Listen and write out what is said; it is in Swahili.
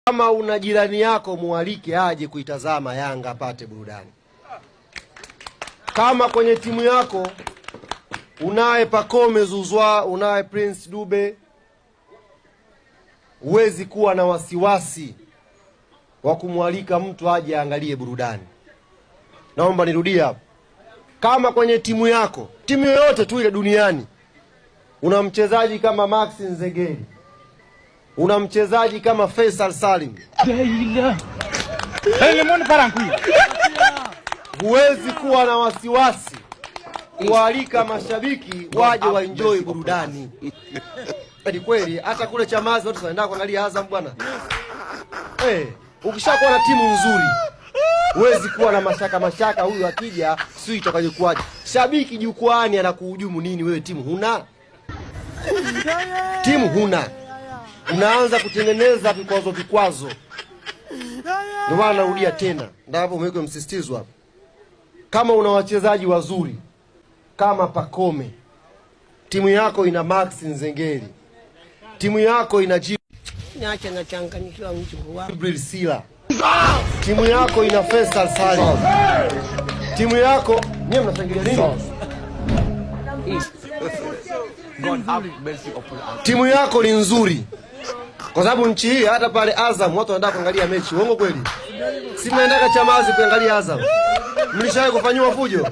Kama una jirani yako mualike aje kuitazama Yanga apate burudani. Kama kwenye timu yako unaye Pacome Zouzoua, unaye Prince Dube, huwezi kuwa na wasiwasi wa kumwalika mtu aje angalie burudani. Naomba nirudie hapo. Kama kwenye timu yako, timu yoyote tu ile duniani, una mchezaji kama Max Nzengeli, una mchezaji kama Faisal Salim, huwezi kuwa na wasiwasi kualika mashabiki waje waenjoy burudani. Ni kweli hata kule Chamazi watu wanaenda kuangalia Azam bwana. Ukishakuwa na timu nzuri, huwezi kuwa na mashaka huyu akija sio itakayokuaje. Shabiki jukwani anakuhujumu nini, wewe timu huna? Timu huna. Unaanza kutengeneza vikwazo. Ndio maana narudia tena. Ndio hapo umeweka msisitizo hapo. Kama una wachezaji wazuri kama Pacome, timu yako ina Max Nzengeli, timu yako ina Niache na changanyikiwa mchungu wangu. Jibril Sila, timu yako ina Faisal Salim, timu yako nyewe mnashangilia nini? Timu yako ni nzuri. Kwa sababu nchi hii hata pale Azam watu wanataka kuangalia mechi. Uongo kweli? Si mnaendaka Chamazi kuangalia Azam. Mlishawahi kufanywa fujo?